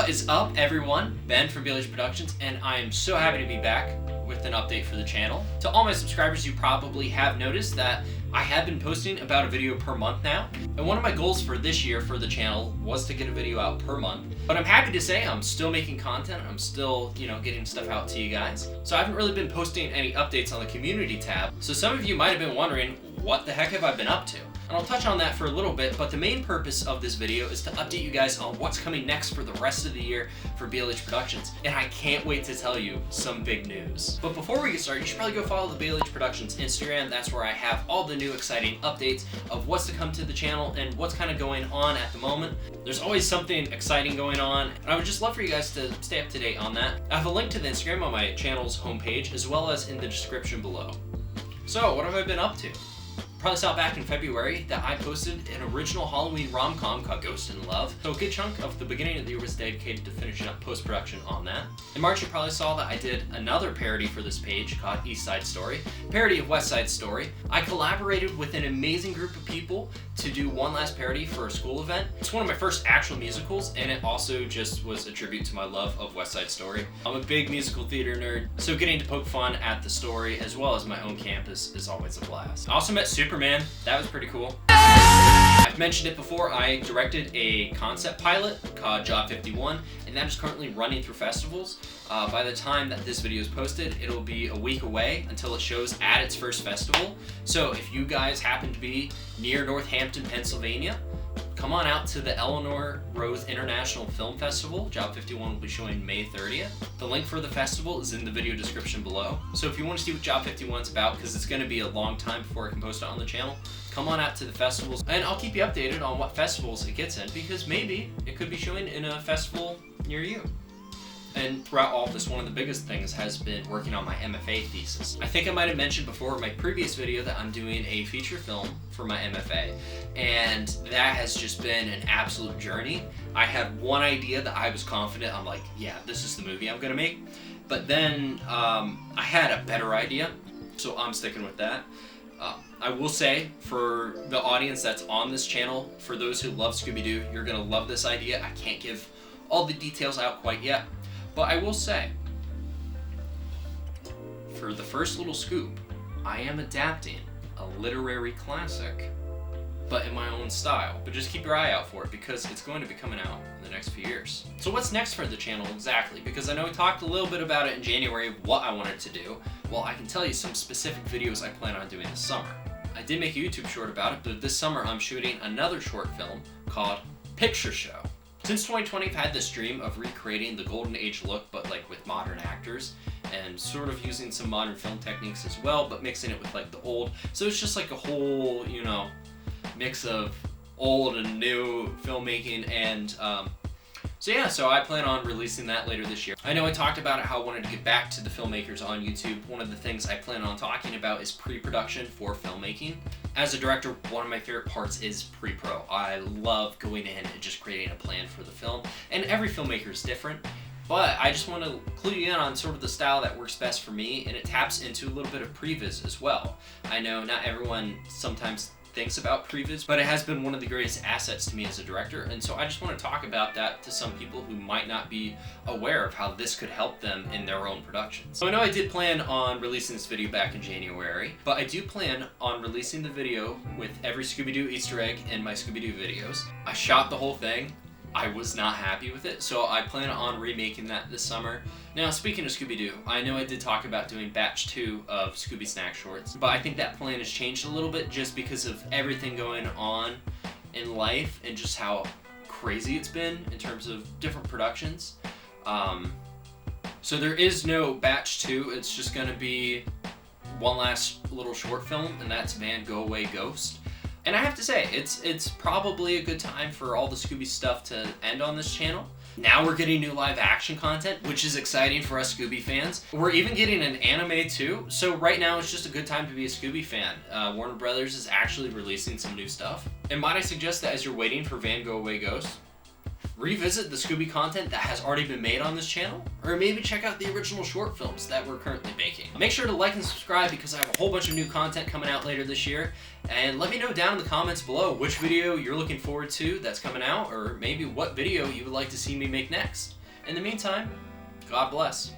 What is up, everyone? Ben from MOZLRT Productions, and I am so happy to be back with an update for the channel. To all my subscribers, you probably have noticed that I have been posting about a video per month now, and one of my goals for this year for the channel was to get a video out per month. But I'm happy to say I'm still making content. I'm still, getting stuff out to you guys. So I haven't really been posting any updates on the community tab. So some of you might have been wondering, what the heck have I been up to? And I'll touch on that for a little bit, but the main purpose of this video is to update you guys on what's coming next for the rest of the year for MOZLRT Productions. And I can't wait to tell you some big news. But before we get started, you should probably go follow the MOZLRT Productions Instagram. That's where I have all the new exciting updates of what's to come to the channel and what's kind of going on at the moment. There's always something exciting going on, and I would just love for you guys to stay up to date on that. I have a link to the Instagram on my channel's homepage, as well as in the description below. So, what have I been up to? Probably saw back in February that I posted an original Halloween rom-com called Ghost in Love. So a good chunk of the beginning of the year was dedicated to finishing up post-production on that. In March, you probably saw that I did another parody for this page called East Side Story, parody of West Side Story. I collaborated with an amazing group of people to do one last parody for a school event. It's one of my first actual musicals, and it also just was a tribute to my love of West Side Story. I'm a big musical theater nerd, so getting to poke fun at the story as well as my own campus is always a blast. I also met Superman. That was pretty cool. I've mentioned it before, I directed a concept pilot called Job 51, and that is currently running through festivals. By the time that this video is posted, it'll be a week away until it shows at its first festival. So if you guys happen to be near Northampton, Pennsylvania, come on out to the Eleanor Rose International Film Festival. Job 51 will be showing May 30th. The link for the festival is in the video description below. So if you want to see what Job 51 is about, because it's going to be a long time before I can post it on the channel, come on out to the festivals, and I'll keep you updated on what festivals it gets in, because maybe it could be showing in a festival near you. And throughout all of this, one of the biggest things has been working on my MFA thesis. I think I might have mentioned before in my previous video that I'm doing a feature film for my MFA, and that has just been an absolute journey. I had one idea that I was confident, I'm like, yeah, this is the movie I'm gonna make. But then I had a better idea, so I'm sticking with that. I will say, for the audience that's on this channel, for those who love Scooby-Doo, you're gonna love this idea. I can't give all the details out quite yet. But I will say, for the first little scoop, I am adapting a literary classic, but in my own style. But just keep your eye out for it, because it's going to be coming out in the next few years. So what's next for the channel exactly? Because I know we talked a little bit about it in January, what I wanted to do. Well, I can tell you some specific videos I plan on doing this summer. I did make a YouTube short about it, but this summer I'm shooting another short film called Picture Show. Since 2020, I've had this dream of recreating the golden age look, but like with modern actors, and sort of using some modern film techniques as well, but mixing it with like the old. So it's just like a whole, mix of old and new filmmaking, and so I plan on releasing that later this year. I know I talked about it, how I wanted to get back to the filmmakers on YouTube. One of the things I plan on talking about is pre-production for filmmaking. As a director, one of my favorite parts is pre-pro. I love going in and just creating a plan for the film, and every filmmaker is different, but I just want to clue you in on sort of the style that works best for me, and it taps into a little bit of previs as well. I know not everyone sometimes thinks about previs, but it has been one of the greatest assets to me as a director, and so I just want to talk about that to some people who might not be aware of how this could help them in their own productions. So I know I did plan on releasing this video back in January, but I do plan on releasing the video with every Scooby-Doo Easter egg in my Scooby-Doo videos. I shot the whole thing. I was not happy with it, so I plan on remaking that this summer. Now, speaking of Scooby-Doo, I know I did talk about doing batch 2 of Scooby Snack Shorts, but I think that plan has changed a little bit just because of everything going on in life and just how crazy it's been in terms of different productions. So there is no batch 2, it's just gonna be one last little short film, and that's Van Go Away Ghost. And I have to say, it's probably a good time for all the Scooby stuff to end on this channel. Now we're getting new live action content, which is exciting for us Scooby fans. We're even getting an anime too, so right now it's just a good time to be a Scooby fan. Warner Brothers is actually releasing some new stuff. And might I suggest that as you're waiting for Van Go Away Ghost, revisit the Scooby content that has already been made on this channel, or maybe check out the original short films that we're currently making. Make sure to like and subscribe because I have a whole bunch of new content coming out later this year, and let me know down in the comments below which video you're looking forward to that's coming out, or maybe what video you would like to see me make next. In the meantime, God bless.